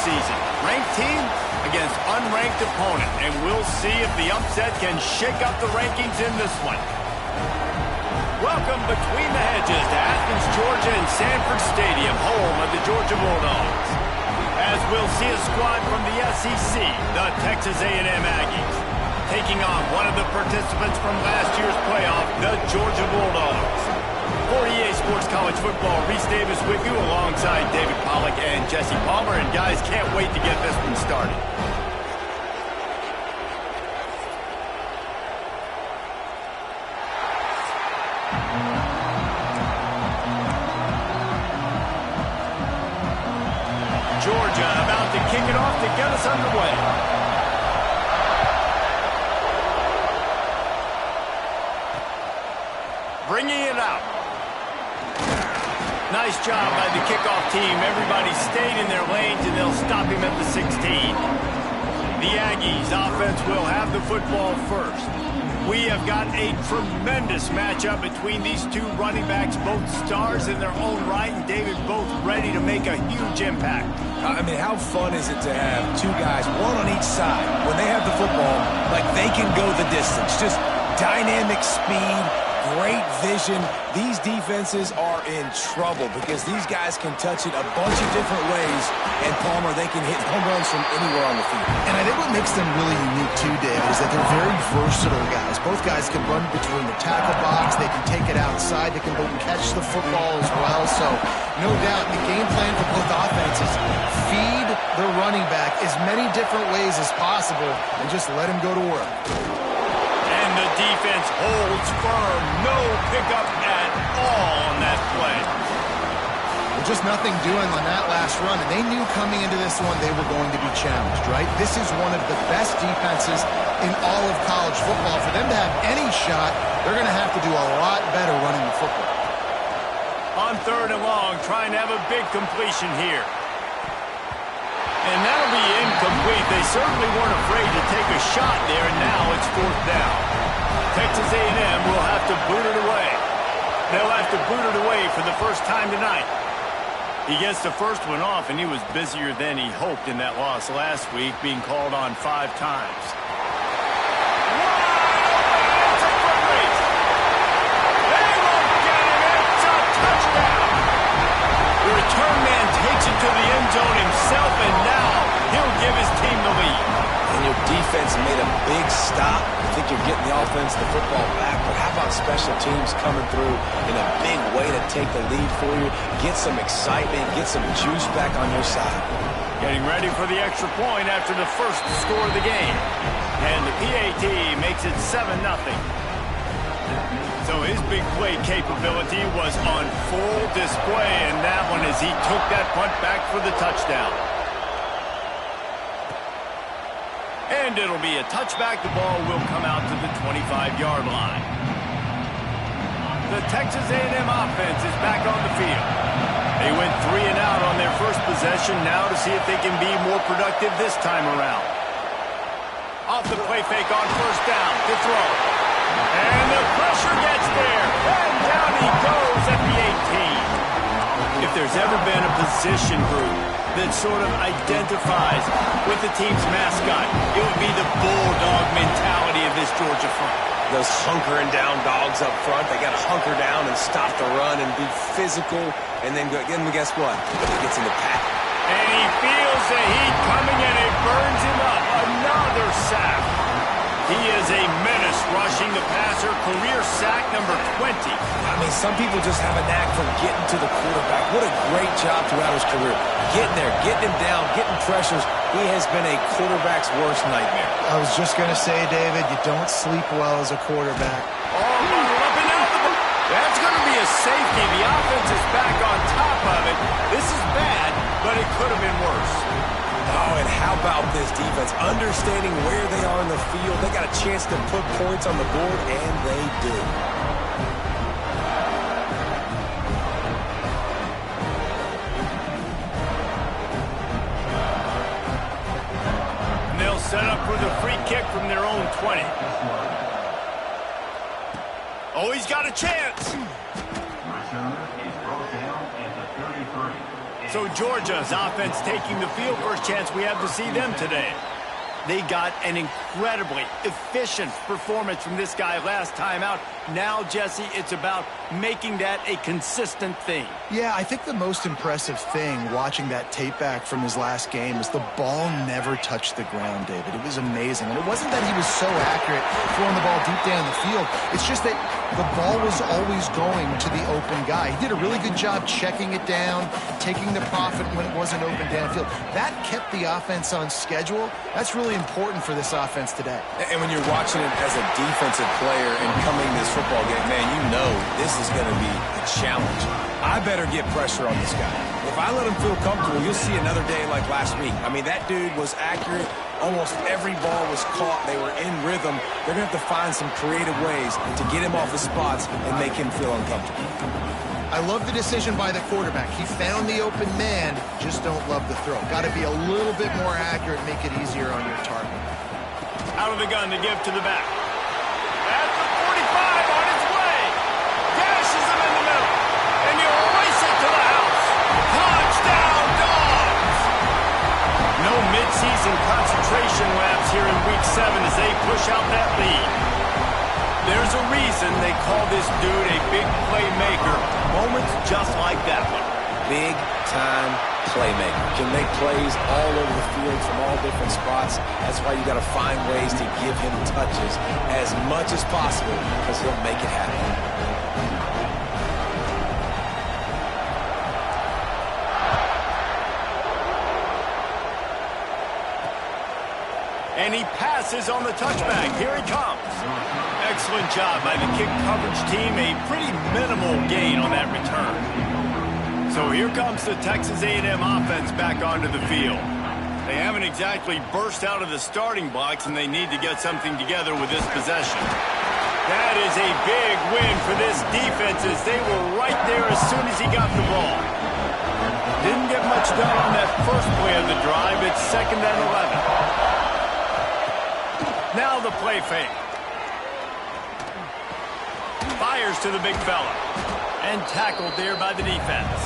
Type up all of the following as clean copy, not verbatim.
season. Ranked team against unranked opponent, and we'll see if the upset can shake up the rankings in this one. Welcome between the hedges to Athens, Georgia and Sanford Stadium, home of the Georgia Bulldogs. As we'll see a squad from the SEC, the Texas A&M Aggies, taking on one of the participants from last year's playoff, the Georgia Bulldogs. For EA Sports College Football, Reese Davis with you alongside David Pollack and Jesse Palmer. And guys, can't wait to get this one started. Georgia about to kick it off to get us underway. Bringing it out. Nice job by the kickoff team. Everybody stayed in their lanes, and they'll stop him at the 16. The Aggies offense will have the football first. We have got a tremendous matchup between these two running backs, both stars in their own right, and David, both ready to make a huge impact. I mean, how fun is it to have two guys, one on each side, when they have the football, like they can go the distance. Just dynamic speed, great vision. These defenses are in trouble because these guys can touch it a bunch of different ways, and Palmer, they can hit home runs from anywhere on the field. And I think what makes them really unique too, David, is that they're very versatile guys. Both guys can run between the tackle box, they can take it outside, they can go and catch the football as well. So no doubt the game plan for both offenses, feed the running back as many different ways as possible and just let him go to work. The defense holds firm. No pickup at all on that play. Well, just nothing doing on that last run, and they knew coming into this one they were going to be challenged, right? This is one of the best defenses in all of college football. For them to have any shot, they're going to have to do a lot better running the football. On 3rd and long, trying to have a big completion here. And that'll be incomplete. They certainly weren't afraid to take a shot there, and now it's 4th down. Texas A&M will have to boot it away. They'll have to boot it away for the first time tonight. He gets the first one off, and he was busier than he hoped in that loss last week, being called on 5 times. It's a foot race. They won't get him. It's a touchdown. The return man takes it to the end zone himself, and now he'll give his team the lead. And your defense made a big stop. I think you're getting the offense the football back, but how about special teams coming through in a big way to take the lead for you, get some excitement, get some juice back on your side. Getting ready for the extra point after the first score of the game. And the PAT makes it 7-0. So his big play capability was on full display in that one as he took that punt back for the touchdown. And it'll be a touchback. The ball will come out to the 25-yard line. The Texas A&M offense is back on the field. They went 3 and out on their first possession, now to see if they can be more productive this time around. Off the play fake on 1st down to throw. And the pressure gets there. And down he goes at the 18. If there's ever been a position group that sort of identifies with the team's mascot, it would be the bulldog mentality of this Georgia front. Those hunkering down dogs up front, they got to hunker down and stop the run and be physical, and then guess what? He gets in the pack. And he feels the heat coming, and it burns him up. Another sack. He is a menace rushing the passer. Career sack number 20. I mean, some people just have a knack for getting to the quarterback. What a great job throughout his career. Getting there, getting him down, getting pressures. He has been a quarterback's worst nightmare. I was just going to say, David, you don't sleep well as a quarterback. Oh, up and down the ball. That's going to be a safety. The offense is back on top of it. This is bad, but it could have been worse. Oh, and how about this defense? Understanding where they are in the field. They got a chance to put points on the board, and they do. And they'll set up for the free kick from their own 20. Oh, he's got a chance. So Georgia's offense taking the field. First chance we have to see them today. They got an incredibly efficient performance from this guy last time out. Now, Jesse, it's about making that a consistent thing. Yeah, I think the most impressive thing watching that tape back from his last game is the ball never touched the ground, David. It was amazing. And it wasn't that he was so accurate throwing the ball deep down the field. It's just that the ball was always going to the open guy. He did a really good job checking it down, taking the profit when it wasn't open downfield. That kept the offense on schedule. That's really important for this offense today. And when you're watching it as a defensive player and coming this football game, man, you know this is going to be a challenge. I better get pressure on this guy. If I let him feel comfortable, you'll see another day like last week. I mean, that dude was accurate. Almost every ball was caught. They were in rhythm. They're going to have to find some creative ways to get him off his spots and make him feel uncomfortable. I love the decision by the quarterback. He found the open man, just don't love the throw. Got to be a little bit more accurate, make it easier on your target. Out of the gun to give to the back. At the 45 on its way. Dashes him in the middle. And you race it to the house. Touchdown, Dogs! No midseason concentration laps here in Week 7 as they push out that lead. There's a reason they call this dude a big playmaker. Moments just like that one. Big-time playmaker. Can make plays all over the field from all different spots. That's why you got to find ways to give him touches as much as possible because he'll make it happen. And he passes on the touchback. Here he comes. Excellent job by the kick coverage team. A pretty minimal gain on that return. So here comes the Texas A&M offense back onto the field. They haven't exactly burst out of the starting blocks, and they need to get something together with this possession. That is a big win for this defense as they were right there as soon as he got the ball. Didn't get much done on that first play of the drive. It's 2nd and 11. Now the play fake. Fires to the big fella. And tackled there by the defense.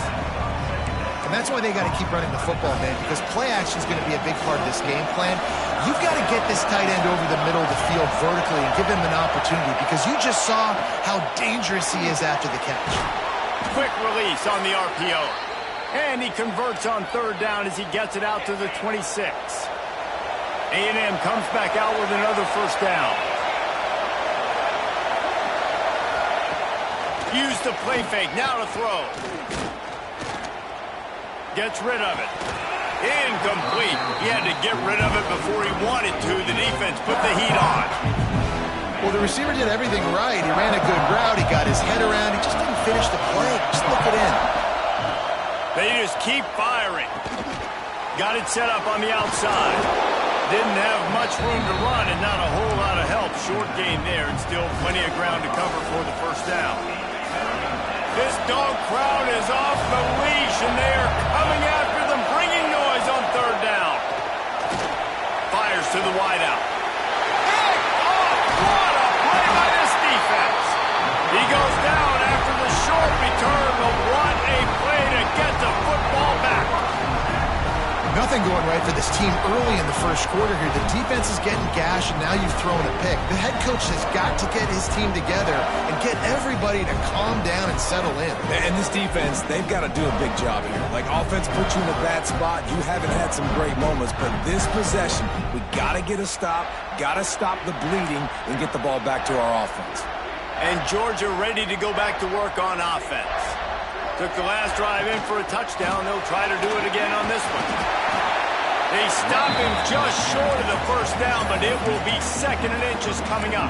And that's why they got to keep running the football, man, because play action is going to be a big part of this game plan. You've got to get this tight end over the middle of the field vertically and give him an opportunity because you just saw how dangerous he is after the catch. Quick release on the RPO. And he converts on 3rd down as he gets it out to the 26. A&M comes back out with another 1st down. Use the play fake. Now to throw. Gets rid of it. Incomplete. He had to get rid of it before he wanted to. The defense put the heat on. Well, the receiver did everything right. He ran a good route. He got his head around. He just didn't finish the play. Just look it in. They just keep firing. Got it set up on the outside. Didn't have much room to run and not a whole lot of help. Short gain there and still plenty of ground to cover for the 1st down. This dog crowd is off the leash, and they are coming after them, bringing noise on 3rd down. Fires to the wideout. Picked off! What a play by this defense. He goes down after the short return, but what a play to get the football back. Nothing going right for this team early in the 1st quarter here. The defense is getting gashed, and now you've thrown a pick. The head coach has got to get his team together and get everybody to calm down and settle in. And this defense, they've got to do a big job here. Like, offense put you in a bad spot. You haven't had some great moments, but this possession, we got to get a stop, got to stop the bleeding, and get the ball back to our offense. And Georgia ready to go back to work on offense. Took the last drive in for a touchdown. They'll try to do it again on this one. They stop him just short of the 1st down, but it will be 2nd and inches coming up.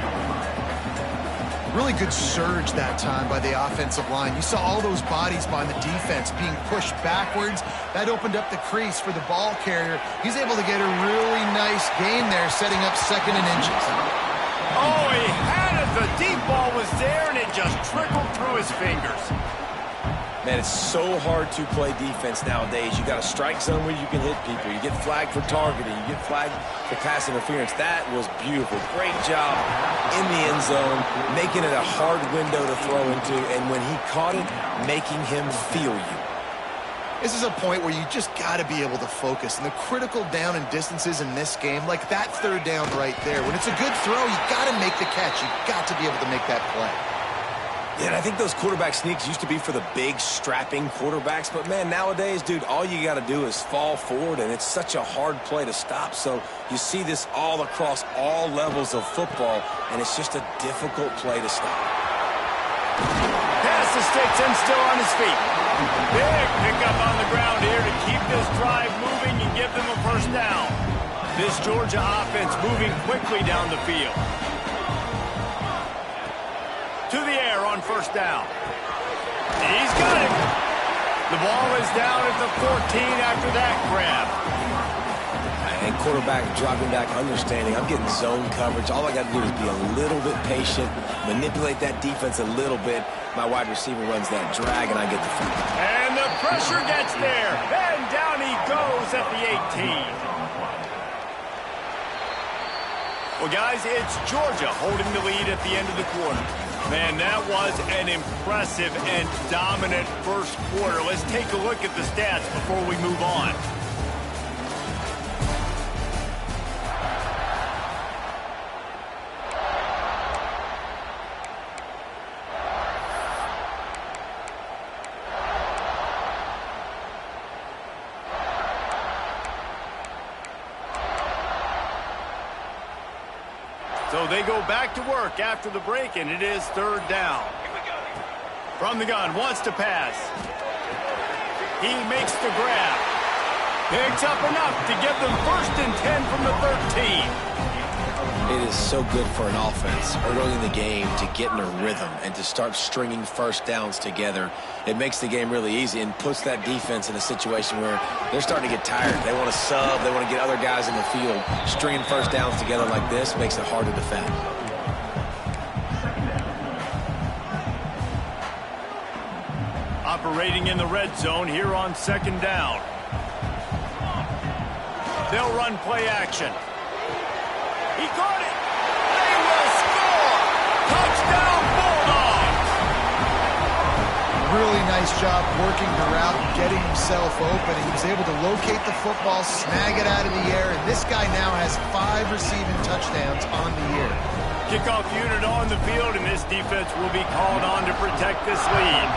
Really good surge that time by the offensive line. You saw all those bodies by the defense being pushed backwards. That opened up the crease for the ball carrier. He's able to get a really nice gain there, setting up 2nd and inches. Oh, he had it. The deep ball was there, and it just trickled through his fingers. Man, it's so hard to play defense nowadays. You got a strike zone where you can hit people. You get flagged for targeting. You get flagged for pass interference. That was beautiful. Great job in the end zone, making it a hard window to throw into, and when he caught it, making him feel you. This is a point where you just got to be able to focus. And the critical down and distances in this game, like that third down right there, when it's a good throw, you got to make the catch. You got to be able to make that play. Yeah, and I think those quarterback sneaks used to be for the big, strapping quarterbacks. But, man, nowadays, dude, all you got to do is fall forward, and it's such a hard play to stop. So you see this all across all levels of football, and it's just a difficult play to stop. Pass the sticks and still on his feet. Big pickup on the ground here to keep this drive moving and give them a first down. This Georgia offense moving quickly down the field. To the air on first down. He's got it. The ball is down at the 14 after that grab. And quarterback dropping back, understanding I'm getting zone coverage. All I got to do is be a little bit patient, manipulate that defense a little bit. My wide receiver runs that drag, and I get the free. And the pressure gets there. And down he goes at the 18. Well, guys, it's Georgia holding the lead at the end of the quarter. Man, that was an impressive and dominant first quarter. Let's take a look at the stats before we move on. So they go back to work after the break, and it is third down. From the gun, wants to pass. He makes the grab. Picks up enough to give them 1st and 10 from the 13. It is so good for an offense early in the game to get in a rhythm and to start stringing first downs together. It makes the game really easy and puts that defense in a situation where they're starting to get tired. They want to sub. They want to get other guys in the field. Stringing first downs together like this makes it hard to defend. Operating in the red zone here on second down. They'll run play action. He caught it. They will score. Touchdown, Bulldogs. Really nice job working the route, getting himself open. He was able to locate the football, snag it out of the air, and this guy now has 5 receiving touchdowns on the year. Kickoff unit on the field, and this defense will be called on to protect this lead.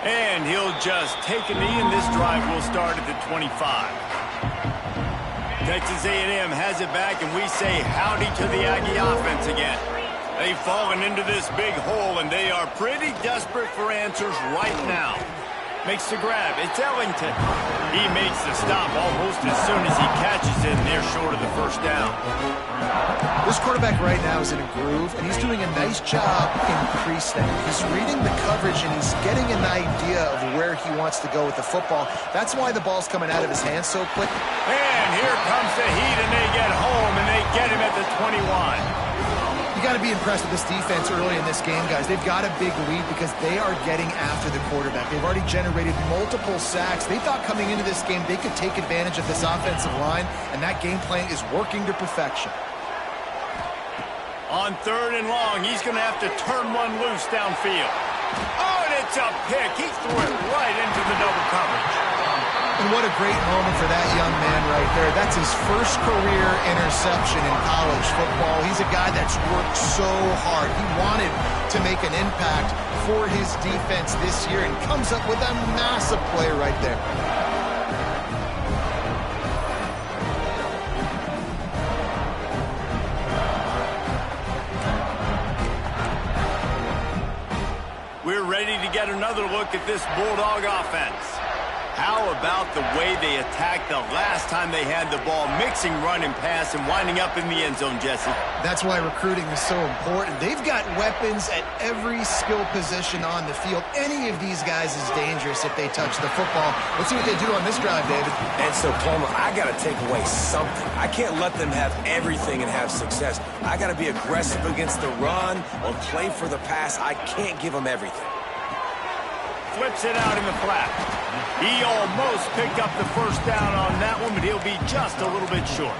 And he'll just take a knee, and this drive will start at the 25. Texas A&M has it back, and we say howdy to the Aggie offense again. They've fallen into this big hole, and they are pretty desperate for answers right now. Makes the grab. It's Ellington. He makes the stop almost as soon as he catches it, and they're short of the first down. This quarterback right now is in a groove, and he's doing a nice job in pre-snap. He's reading the coverage, and he's getting an idea of where he wants to go with the football. That's why the ball's coming out of his hands so quick. And here comes the heat, and they get home, and they get him at the 21. You got to be impressed with this defense early in this game, guys. They've got a big lead because they are getting after the quarterback. They've already generated multiple sacks. They thought coming into this game they could take advantage of this offensive line, and that game plan is working to perfection. On 3rd and long, he's going to have to turn one loose downfield. Oh, and it's a pick. He threw it right into the double coverage. And what a great moment for that young man right there. That's his first career interception in college football. He's a guy that's worked so hard. He wanted to make an impact for his defense this year and comes up with a massive play right there. We're ready to get another look at this Bulldog offense. How about the way they attacked the last time they had the ball, mixing run and pass and winding up in the end zone, Jesse? That's why recruiting is so important. They've got weapons at every skill position on the field. Any of these guys is dangerous if they touch the football. Let's see what they do on this drive, David. And so, Palmer, I got to take away something. I can't let them have everything and have success. I got to be aggressive against the run or play for the pass. I can't give them everything. Flips it out in the flat. He almost picked up the first down on that one, but he'll be just a little bit short.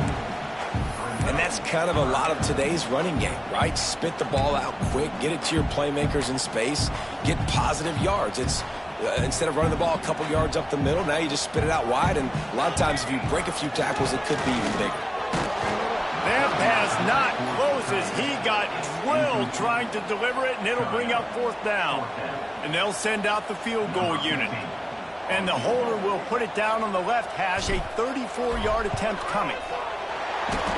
And that's kind of a lot of today's running game, right? Spit the ball out quick, get it to your playmakers in space, get positive yards. It's instead of running the ball a couple yards up the middle, now you just spit it out wide, and a lot of times if you break a few tackles, it could be even bigger. That pass not close as he got drilled trying to deliver it, and it'll bring up 4th down. And they'll send out the field goal unit. And the holder will put it down on the left hash, a 34-yard attempt coming.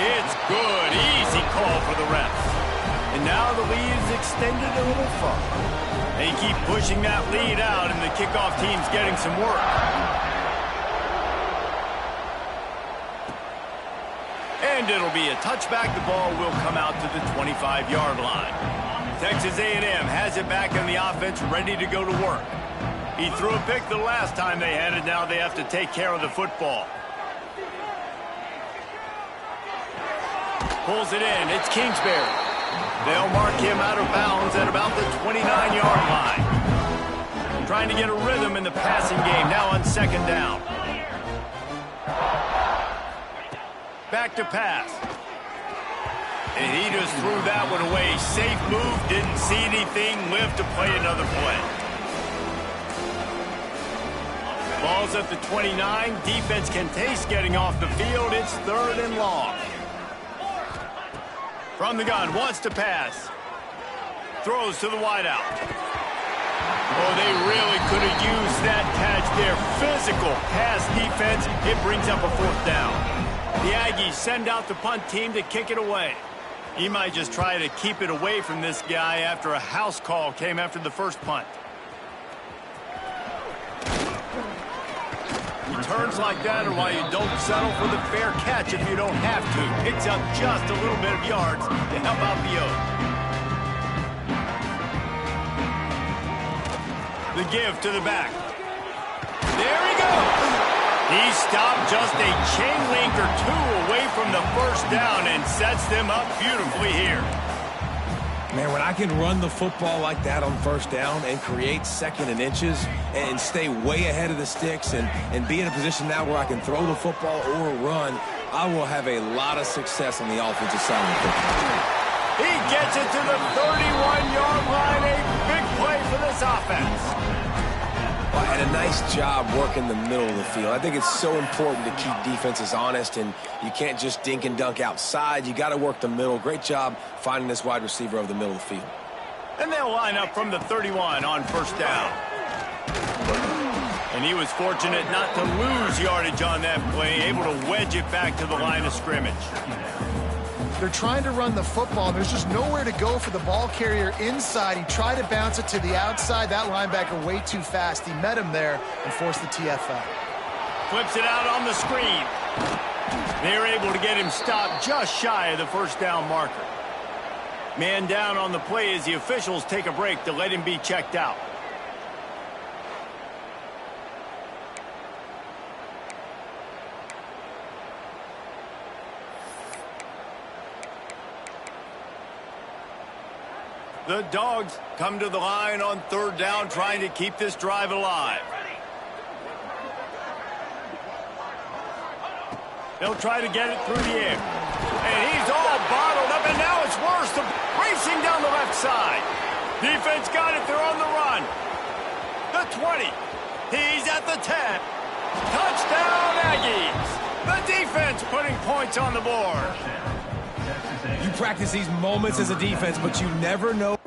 It's good. Easy call for the refs. And now the lead is extended a little further. They keep pushing that lead out, and the kickoff team's getting some work. And it'll be a touchback. The ball will come out to the 25-yard line. Texas A&M has it back in the offense, ready to go to work. He threw a pick the last time they had it. Now they have to take care of the football. Pulls it in. It's Kingsbury. They'll mark him out of bounds at about the 29-yard line. Trying to get a rhythm in the passing game now on 2nd down. Back to pass. And he just threw that one away. Safe move, didn't see anything, lived to play another play. Ball's at the 29. Defense can taste getting off the field. It's 3rd and long. From the gun, wants to pass. Throws to the wideout. Oh, they really could have used that catch there. Physical pass defense. It brings up a 4th down. The Aggies send out the punt team to kick it away. He might just try to keep it away from this guy after a house call came after the first punt. Returns like that are why you don't settle for the fair catch if you don't have to. Picks up just a little bit of yards to help out the Oaks. The give to the back. There he goes. He stopped just a chain link or 2 away from the 1st down and sets them up beautifully here. Man, when I can run the football like that on 1st down and create 2nd and inches and stay way ahead of the sticks and be in a position now where I can throw the football or run, I will have a lot of success on the offensive side of the football. He gets it to the 31-yard line. A big play for this offense. And a nice job working the middle of the field. I think it's so important to keep defenses honest, and you can't just dink and dunk outside. You got to work the middle. Great job finding this wide receiver over the middle of the field. And they'll line up from the 31 on 1st down. And he was fortunate not to lose yardage on that play, able to wedge it back to the line of scrimmage. They're trying to run the football, and there's just nowhere to go for the ball carrier inside. He tried to bounce it to the outside. That linebacker way too fast. He met him there and forced the TFL. Flips it out on the screen. They're able to get him stopped just shy of the 1st down marker. Man down on the play as the officials take a break to let him be checked out. The Dogs come to the line on 3rd down, trying to keep this drive alive. They'll try to get it through the air. And he's all bottled up, and now it's worse. Racing down the left side. Defense got it. They're on the run. The 20. He's at the 10. Touchdown, Aggies. The defense putting points on the board. You practice these moments as a defense, but you never know.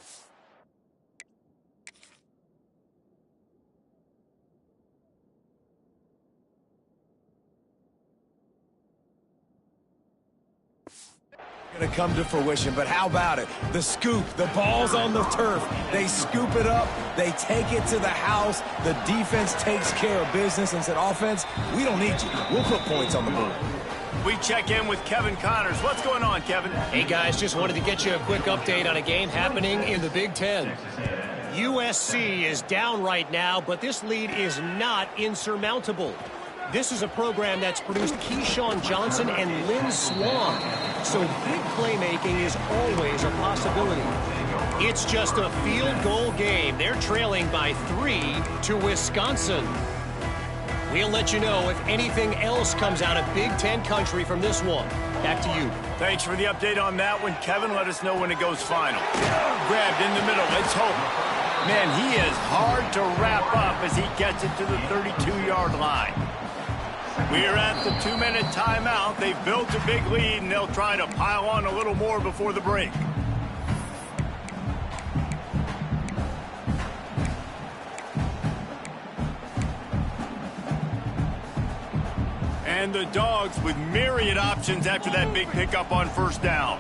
Going to come to fruition, but how about it? The scoop, the ball's on the turf. They scoop it up, they take it to the house. The defense takes care of business and said, offense, we don't need you. We'll put points on the board. We check in with Kevin Connors. What's going on, Kevin? Hey, guys, just wanted to get you a quick update on a game happening in the Big Ten. USC is down right now, but this lead is not insurmountable. This is a program that's produced Keyshawn Johnson and Lynn Swan, so big playmaking is always a possibility. It's just a field goal game. They're trailing by 3 to Wisconsin. We'll let you know if anything else comes out of Big Ten country from this one. Back to you. Thanks for the update on that one, Kevin. Let us know when it goes final. Grabbed in the middle. Let's hope. Man, he is hard to wrap up as he gets it to the 32-yard line. We're at the 2-minute timeout. They've built a big lead, and they'll try to pile on a little more before the break. And the Dogs with myriad options after that big pickup on first down.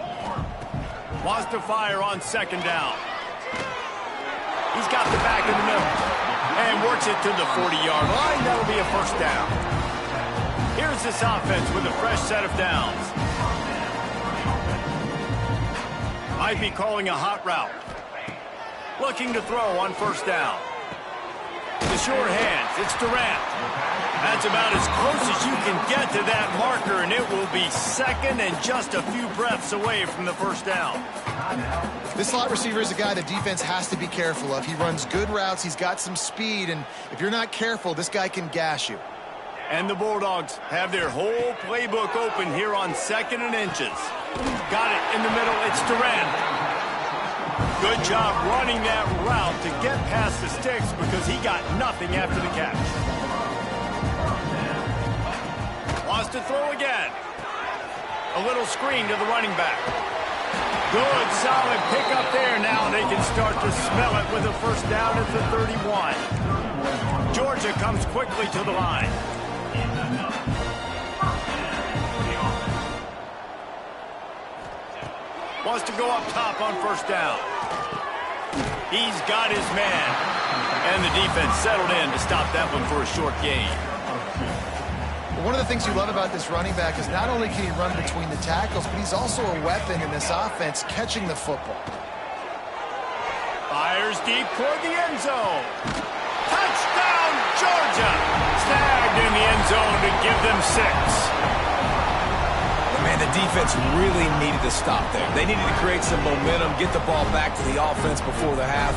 Wants to fire on second down. He's got the back in the middle. And works it to the 40-yard line. That'll be a first down. Here's this offense with a fresh set of downs. Might be calling a hot route. Looking to throw on first down. The short hands. It's Durant. That's about as close as you can get to that marker, and it will be second and just a few breaths away from the first down. This slot receiver is a guy the defense has to be careful of. He runs good routes. He's got some speed, and if you're not careful, this guy can gash you. And the Bulldogs have their whole playbook open here on 2nd and inches. Got it in the middle. It's Durant. Good job running that route to get past the sticks because he got nothing after the catch. Wants to throw again. A little screen to the running back. Good, solid pickup there. Now they can start to smell it with a first down at the 31. Georgia comes quickly to the line. Wants to go up top on first down. He's got his man. And the defense settled in to stop that one for a short gain. One of the things you love about this running back is not only can he run between the tackles, but he's also a weapon in this offense catching the football. Fires deep toward the end zone. Touchdown, Georgia! Snagged in the end zone to give them 6. Man, the defense really needed to stop there. They needed to create some momentum, get the ball back to the offense before the half.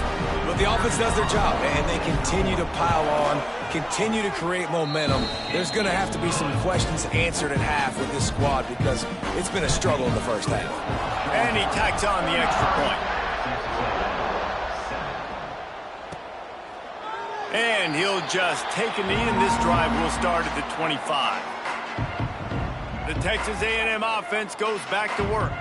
But the offense does their job, and they continue to pile on, continue to create momentum. There's going to have to be some questions answered at half with this squad because it's been a struggle in the first half. And he tacks on the extra point. And he'll just take a knee, and this drive will start at the 25. The Texas A&M offense goes back to work.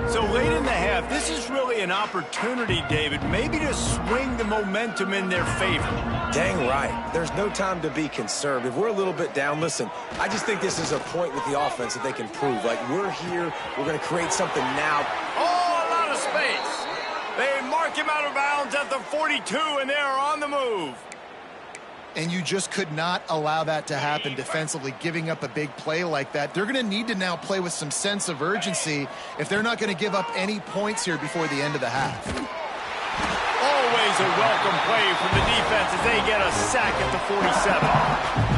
So late in the half, this is really an opportunity, David, maybe to swing the momentum in their favor. Dang right. There's no time to be conservative. We're a little bit down. Listen, I just think this is a point with the offense that they can prove. Like, we're here. We're going to create something now. Oh, a lot of space. They mark him out of bounds at the 42, and they are on the move. And you just could not allow that to happen defensively, giving up a big play like that. They're going to need to now play with some sense of urgency if they're not going to give up any points here before the end of the half. Always a welcome play from the defense as they get a sack at the 47.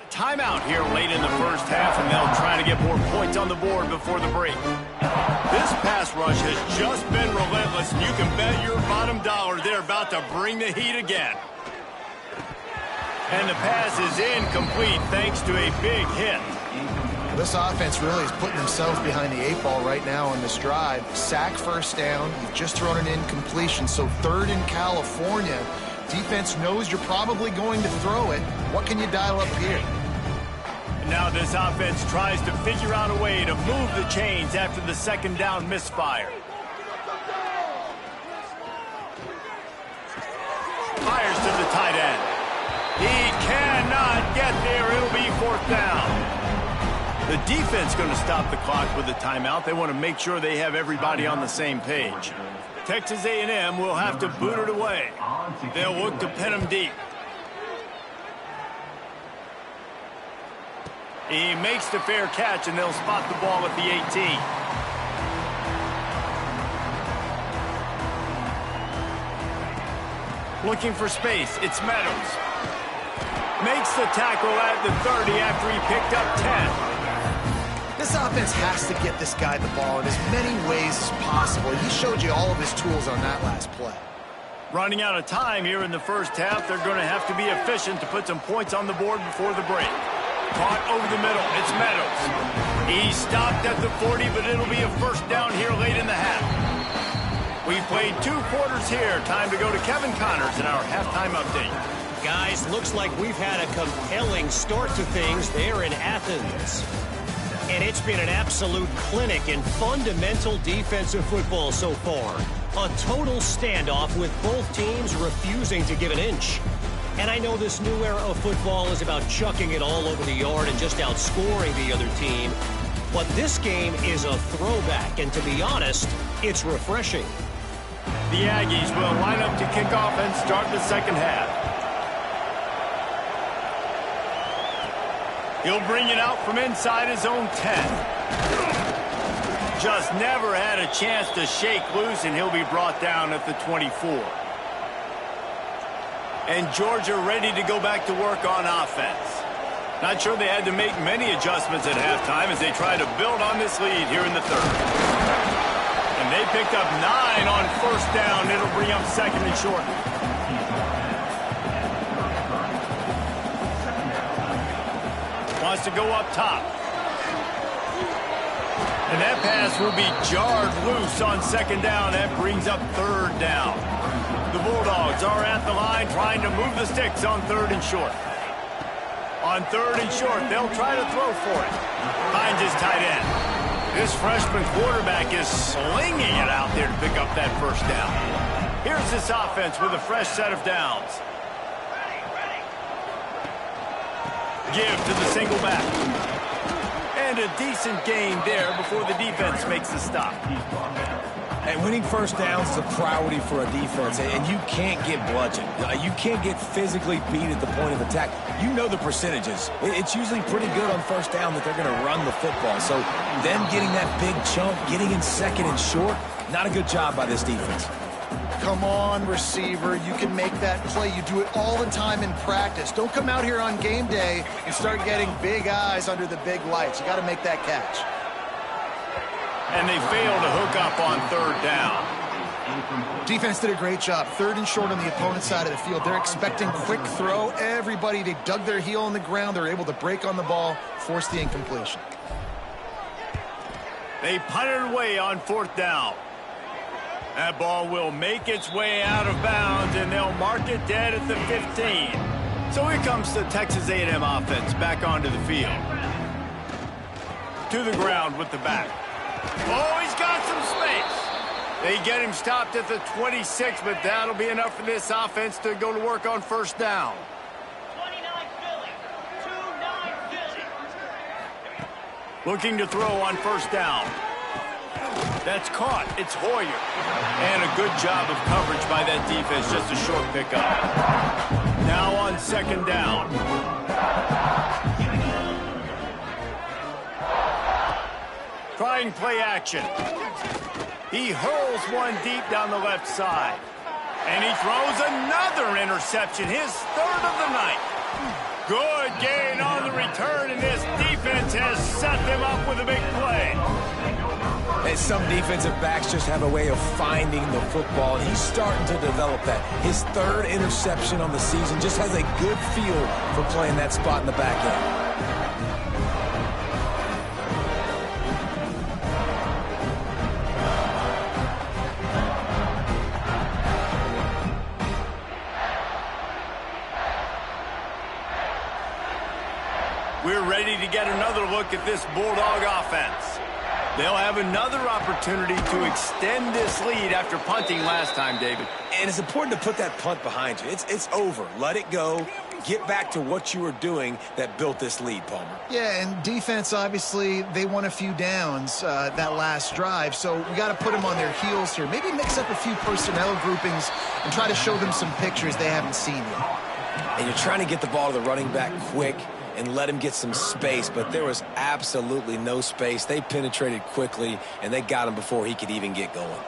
Timeout here late in the first half, and they'll try to get more points on the board before the break. This pass rush has just been relentless, and you can bet your bottom dollar they're about to bring the heat again. And the pass is incomplete thanks to a big hit. This offense really is putting themselves behind the 8 ball right now on this drive. Sack first down. You've just thrown an incompletion, so 3rd in California. Defense knows you're probably going to throw it. What can you dial up here? Now this offense tries to figure out a way to move the chains after the 2nd down misfire. The defense going to stop the clock with a timeout. They want to make sure they have everybody on the same page. Texas A&M will have to boot it away. They'll look to pin them deep. He makes the fair catch, and they'll spot the ball at the 18. Looking for space. It's Meadows. Makes the tackle at the 30 after he picked up 10. This offense has to get this guy the ball in as many ways as possible. He showed you all of his tools on that last play. Running out of time here in the first half, they're going to have to be efficient to put some points on the board before the break. Caught over the middle. It's Meadows. He stopped at the 40, but it'll be a first down here late in the half. We've played 2 quarters here. Time to go to Kevin Connors in our halftime update. Guys, looks like we've had a compelling start to things there in Athens. And it's been an absolute clinic in fundamental defensive football so far. A total standoff with both teams refusing to give an inch. And I know this new era of football is about chucking it all over the yard and just outscoring the other team. But this game is a throwback, and to be honest, it's refreshing. The Aggies will line up to kick off and start the second half. He'll bring it out from inside his own 10. Just never had a chance to shake loose, and he'll be brought down at the 24. And Georgia ready to go back to work on offense. Not sure they had to make many adjustments at halftime as they try to build on this lead here in the third. And they picked up 9 on first down. It'll bring up second and short. Wants to go up top. And that pass will be jarred loose on second down. That brings up third down. The Bulldogs are at the line trying to move the sticks on third and short. On third and short, they'll try to throw for it. Finds his tight end. This freshman quarterback is slinging it out there to pick up that first down. Here's this offense with a fresh set of downs. Give to the single back. And a decent gain there before the defense makes the stop. And winning first downs is a priority for a defense, and you can't get bludgeoned. You can't get physically beat at the point of attack. You know the percentages. It's usually pretty good on first down that they're going to run the football. So them getting that big chunk, getting in second and short, not a good job by this defense. Come on, receiver. You can make that play. You do it all the time in practice. Don't come out here on game day and start getting big eyes under the big lights. You got to make that catch. And they fail to hook up on third down. Defense did a great job. Third and short on the opponent's side of the field. They're expecting quick throw. Everybody, they dug their heel on the ground. They're able to break on the ball, force the incompletion. They punt it away on fourth down. That ball will make its way out of bounds, and they'll mark it dead at the 15. So here comes the Texas A&M offense back onto the field. To the ground with the back. Oh, he's got some space. They get him stopped at the 26, but that'll be enough for this offense to go to work on first down. 29 Philly. 2-9 Philly. Looking to throw on first down. That's caught. It's Hoyer. And a good job of coverage by that defense. Just a short pickup. Now on second down. Trying play action. He hurls one deep down the left side. And he throws another interception. His third of the night. Good gain on the return, and this defense has set them up with a big play. And some defensive backs just have a way of finding the football, and he's starting to develop that. His third interception on the season just has a good feel for playing that spot in the back end. We're ready to get another look at this Bulldog offense. They'll have another opportunity to extend this lead after punting last time, David. And it's important to put that punt behind you. It's over. Let it go. get back to what you were doing that built this lead, Palmer. Yeah, and defense, obviously, they won a few downs that last drive, so we got to put them on their heels here. Maybe mix up a few personnel groupings and try to show them some pictures they haven't seen yet. And you're trying to get the ball to the running back quick and let him get some space, but there was absolutely no space. They penetrated quickly, and they got him before he could even get going.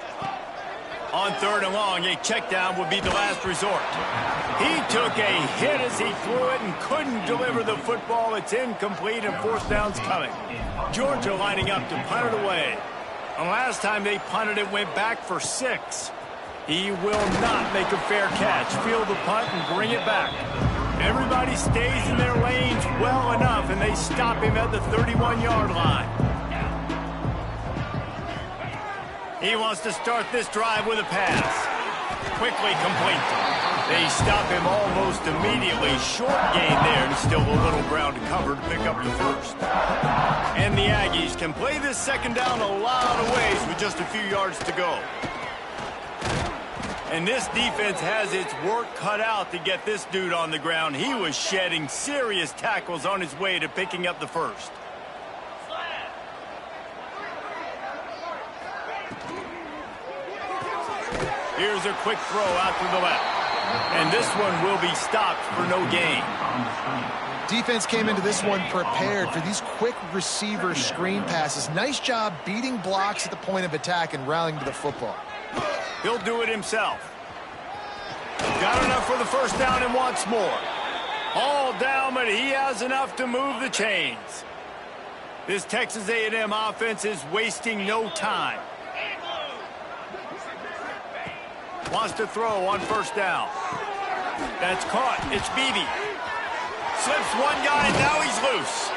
On 3rd and long, a check down would be the last resort. He took a hit as he threw it and couldn't deliver the football. It's incomplete and 4th down's coming. Georgia lining up to punt it away. And last time they punted it went back for 6. He will not make a fair catch. Field the punt and bring it back. Everybody stays in their lanes well enough, and they stop him at the 31-yard line. He wants to start this drive with a pass. Quickly complete. They stop him almost immediately. Short gain there, and still a little ground to cover to pick up the first. And the Aggies can play this 2nd down a lot of ways with just a few yards to go. And this defense has its work cut out to get this dude on the ground. He was shedding serious tackles on his way to picking up the first. Here's a quick throw out to the left. And this one will be stopped for no gain. Defense came into this one prepared for these quick receiver screen passes. Nice job beating blocks at the point of attack and rallying to the football. He'll do it himself. Got enough for the 1st down and wants more. All down, but he has enough to move the chains. This Texas A&M offense is wasting no time. Wants to throw on 1st down. That's caught. It's Beebe. Slips one guy, now he's loose.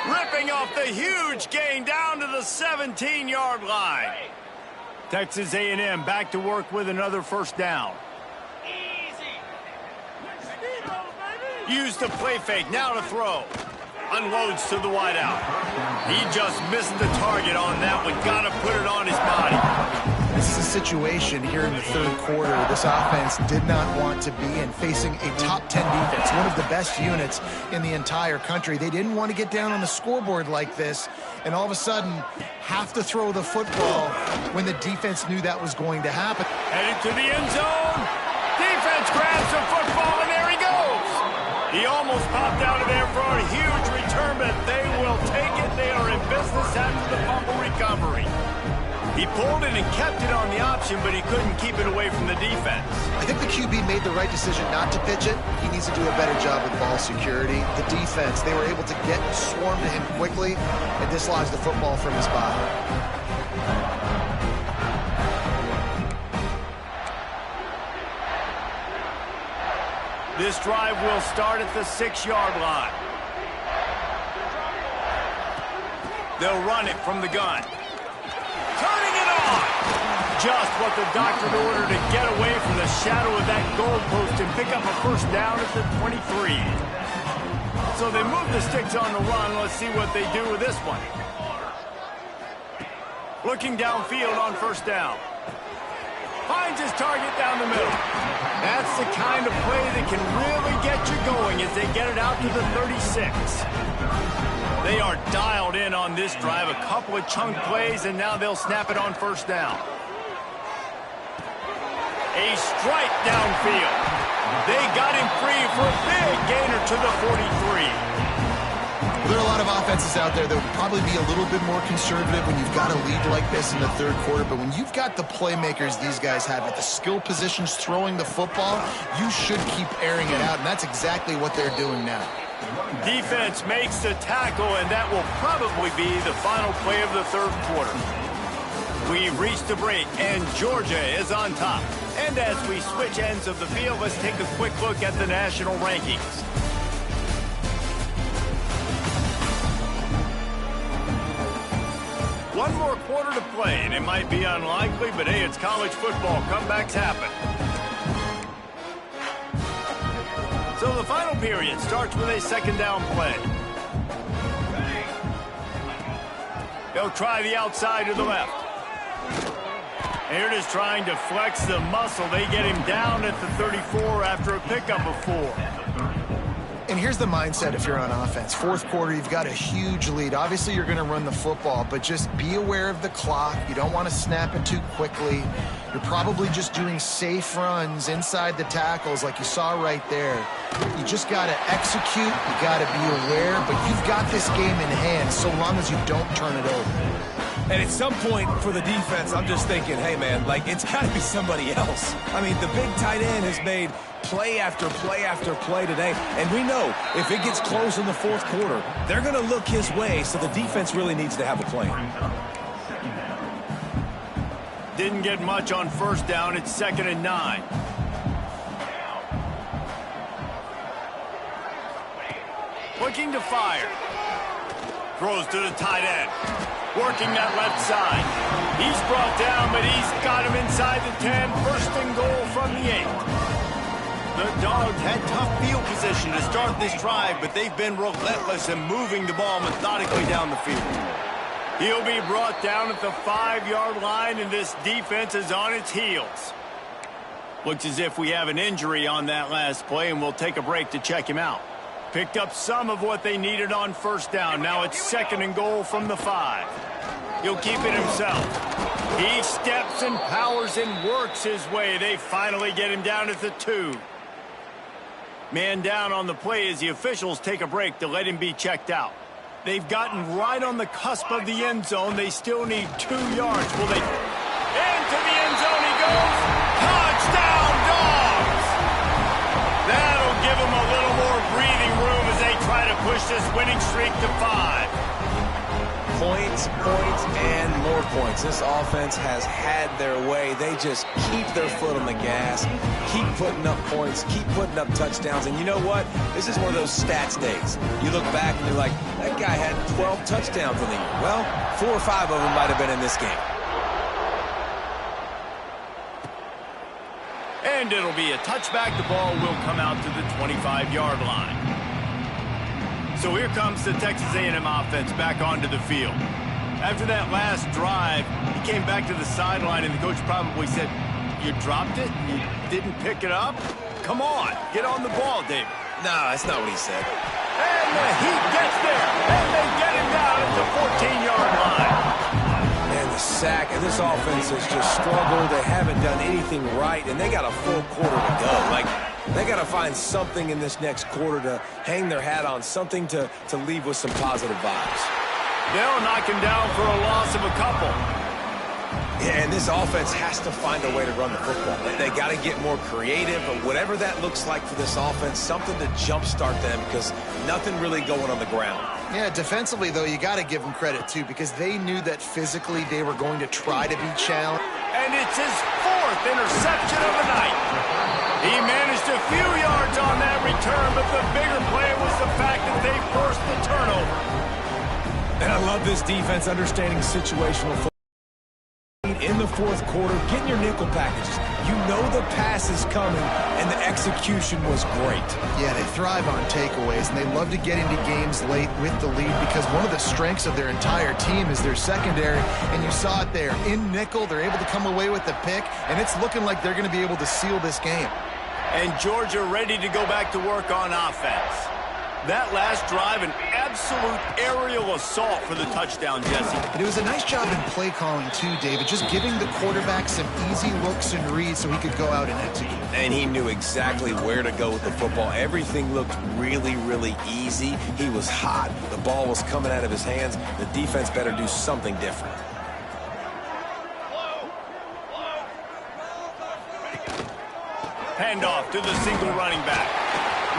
Ripping off the huge gain down to the 17-yard line. Texas A&M back to work with another 1st down. Use the play fake, now to throw. Unloads to the wideout. He just missed the target on that one. Got to put it on his body. This is a situation here in the 3rd quarter this offense did not want to be in, facing a top 10 defense, one of the best units in the entire country. They didn't want to get down on the scoreboard like this, and all of a sudden have to throw the football when the defense knew that was going to happen. Headed to the end zone. Defense grabs the football, and there he goes. He almost popped out of there for a huge return, but they will take it. They are in business after the fumble recovery. He pulled it and kept it on the option, but he couldn't keep it away from the defense. I think the QB made the right decision not to pitch it. He needs to do a better job with ball security. The defense, they were able to swarm to him quickly and dislodge the football from his body. This drive will start at the 6-yard line. They'll run it from the gun. Turning it on! Just what the doctor ordered to get away from the shadow of that goalpost and pick up a 1st down at the 23. So they move the sticks on the run. Let's see what they do with this one. Looking downfield on 1st down. Finds his target down the middle. That's the kind of play that can really get you going as they get it out to the 36. They are dialed in on this drive. A couple of chunk plays, and now they'll snap it on 1st down. A strike downfield. They got him free for a big gainer to the 43. There are a lot of offenses out there that would probably be a little bit more conservative when you've got a lead like this in the 3rd quarter, but when you've got the playmakers these guys have at the skill positions throwing the football, you should keep airing it out, and that's exactly what they're doing now. Defense makes the tackle, and that will probably be the final play of the 3rd quarter. We've reached the break, and Georgia is on top. And as we switch ends of the field, let's take a quick look at the national rankings. One more quarter to play, and it might be unlikely, but hey, it's college football. Comebacks happen. So the final period starts with a 2nd down play. They'll try the outside to the left. Here it is trying to flex the muscle. They get him down at the 34 after a pickup of 4. here's the mindset if you're on offense. Fourth quarter, you've got a huge lead. Obviously, you're going to run the football, but just be aware of the clock. You don't want to snap it too quickly. You're probably just doing safe runs inside the tackles like you saw right there. You just got to execute. You got to be aware, but you've got this game in hand so long as you don't turn it over. And at some point for the defense, I'm just thinking, hey, man, like, it's got to be somebody else. I mean, the big tight end has made play after play after play today. And we know if it gets close in the fourth quarter, they're going to look his way, so the defense really needs to have a plan. Didn't get much on first down. It's 2nd and 9. Looking to fire. Throws to the tight end. Working that left side. He's brought down, but he's got him inside the 10. 1st and goal from the 8. The Dogs had tough field position to start this drive, but they've been relentless in moving the ball methodically down the field. He'll be brought down at the 5-yard line, and this defense is on its heels. Looks as if we have an injury on that last play, and we'll take a break to check him out. Picked up some of what they needed on first down. Now it's 2nd and goal from the 5. He'll keep it himself. He steps and powers and works his way. They finally get him down at the 2. Man down on the play as the officials take a break to let him be checked out. They've gotten right on the cusp of the end zone. They still need 2 yards. Will they? Into the end zone he goes. Touchdown, Dogs! That'll give them a little more breathing room as they try to push this winning streak to 5. Points, points, and more points. This offense has had their way. They just keep their foot on the gas, keep putting up points, keep putting up touchdowns. And you know what? This is one of those stats days. You look back and you're like, that guy had 12 touchdowns in the year. Well, 4 or 5 of them might have been in this game. And it'll be a touchback. The ball will come out to the 25-yard line. So here comes the Texas A&M offense back onto the field. After that last drive, he came back to the sideline, and the coach probably said, you dropped it? You didn't pick it up? Come on, get on the ball, David. No, that's not what he said. And the Heat gets there, and they get him down at the 14-yard line. And the sack, and this offense has just struggled. They haven't done anything right, and they got a full quarter to go. Like, they got to find something in this next quarter to hang their hat on, something to leave with some positive vibes. They'll knock him down for a loss of a couple. Yeah, and this offense has to find a way to run the football. They got to get more creative, but whatever that looks like for this offense, something to jumpstart them because nothing really going on the ground. Yeah, defensively, though, you got to give them credit, too, because they knew that physically they were going to try to be challenged. And it's his 4th interception of the night. He managed a few yards on that return, but the bigger play was the fact that they forced the turnover. And I love this defense understanding situational football. In the fourth quarter, getting your nickel packages. You know the pass is coming, and the execution was great. Yeah, they thrive on takeaways, and they love to get into games late with the lead because one of the strengths of their entire team is their secondary, and you saw it there. In nickel, they're able to come away with the pick, and it's looking like they're going to be able to seal this game. And Georgia ready to go back to work on offense. That last drive, an absolute aerial assault for the touchdown, Jesse. And it was a nice job in play calling, too, David, just giving the quarterback some easy looks and reads so he could go out and execute. And he knew exactly where to go with the football. Everything looked really, really easy. He was hot. The ball was coming out of his hands. The defense better do something different. Handoff to the single running back.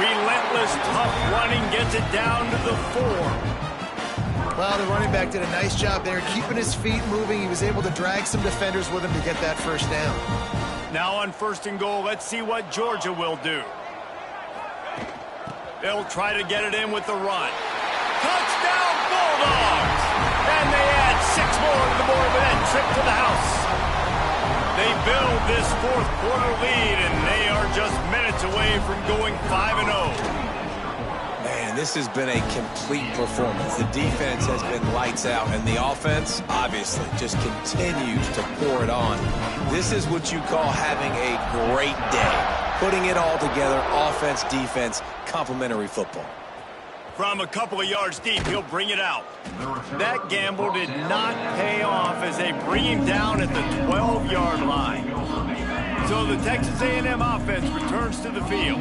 Relentless, tough running gets it down to the 4. Well, the running back did a nice job there, keeping his feet moving. He was able to drag some defenders with him to get that first down. Now on 1st and goal, let's see what Georgia will do. They'll try to get it in with the run. Touchdown, Bulldogs! And they add 6 more to the board with that trip to the house. They build this fourth quarter lead, and they are just minutes away from going 5-0. Man, this has been a complete performance. The defense has been lights out, and the offense, obviously, just continues to pour it on. This is what you call having a great day. putting it all together, offense, defense, complementary football. From a couple of yards deep, he'll bring it out. That gamble did not pay off as they bring him down at the 12-yard line. So the Texas A&M offense returns to the field.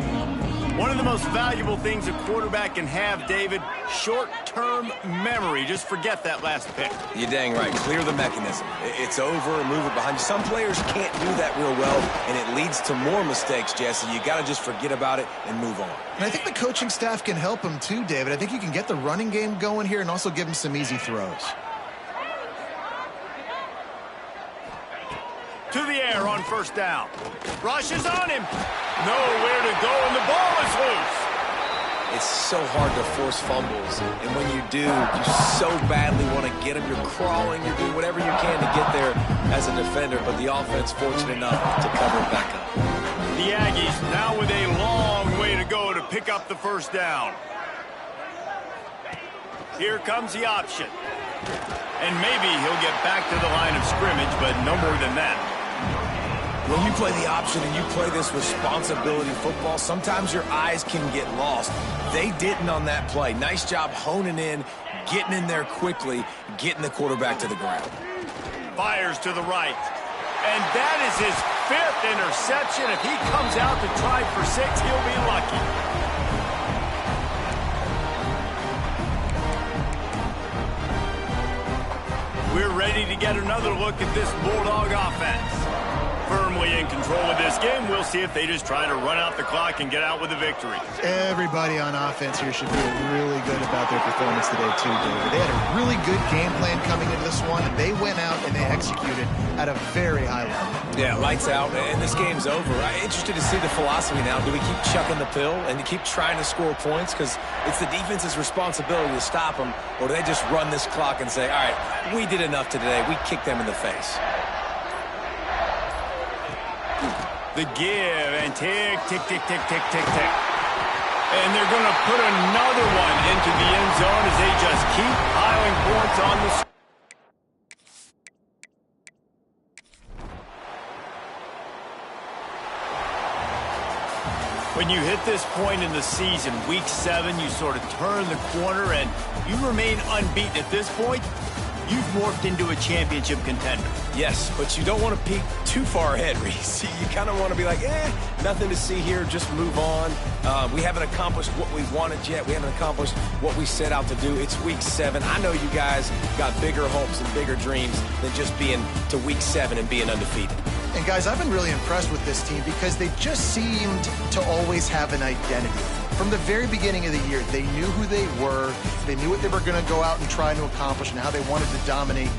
One of the most valuable things a quarterback can have, David, short-term memory. Just forget that last pick. You're dang right. Clear the mechanism. It's over, move it behind you. Some players can't do that real well, and it leads to more mistakes, Jesse. You got to just forget about it and move on. And I think the coaching staff can help him too, David. I think you can get the running game going here and also give him some easy throws. To the air on first down. Rush is on him. Nowhere to go, and the ball is loose. It's so hard to force fumbles, and when you do, you so badly want to get them. You're crawling, you're doing whatever you can to get there as a defender, but the offense fortunate enough to cover it back up. The Aggies now with a long way to go to pick up the first down. Here comes the option. And maybe he'll get back to the line of scrimmage, but no more than that. When you play the option and you play this responsibility football, sometimes your eyes can get lost. They didn't on that play. Nice job honing in, getting in there quickly, getting the quarterback to the ground. Fires to the right. And that is his 5th interception. If he comes out to try for 6, he'll be lucky. We're ready to get another look at this Bulldog offense. Firmly in control of this game. We'll see if they just try to run out the clock and get out with a victory. Everybody on offense here should feel really good about their performance today too, David. They had a really good game plan coming into this one. They went out and they executed at a very high level. Yeah, lights out, and this game's over. I'm interested to see the philosophy now. Do we keep chucking the pill and keep trying to score points? Because it's the defense's responsibility to stop them, or do they just run this clock and say, all right, we did enough today. We kicked them in the face. The give and tick, tick, tick, tick, tick, tick, tick. And they're going to put another one into the end zone as they just keep piling points on the. When you hit this point in the season, week 7, you sort of turn the corner and you remain unbeaten at this point. You've morphed into a championship contender. Yes, but you don't want to peek too far ahead, Reese. You kind of want to be like, nothing to see here, just move on. We haven't accomplished what we wanted yet. We haven't accomplished what we set out to do. It's week 7. I know you guys got bigger hopes and bigger dreams than just being to week 7 and being undefeated. And guys, I've been really impressed with this team because they just seemed to always have an identity. From the very beginning of the year, they knew who they were. They knew what they were going to go out and try to accomplish and how they wanted to dominate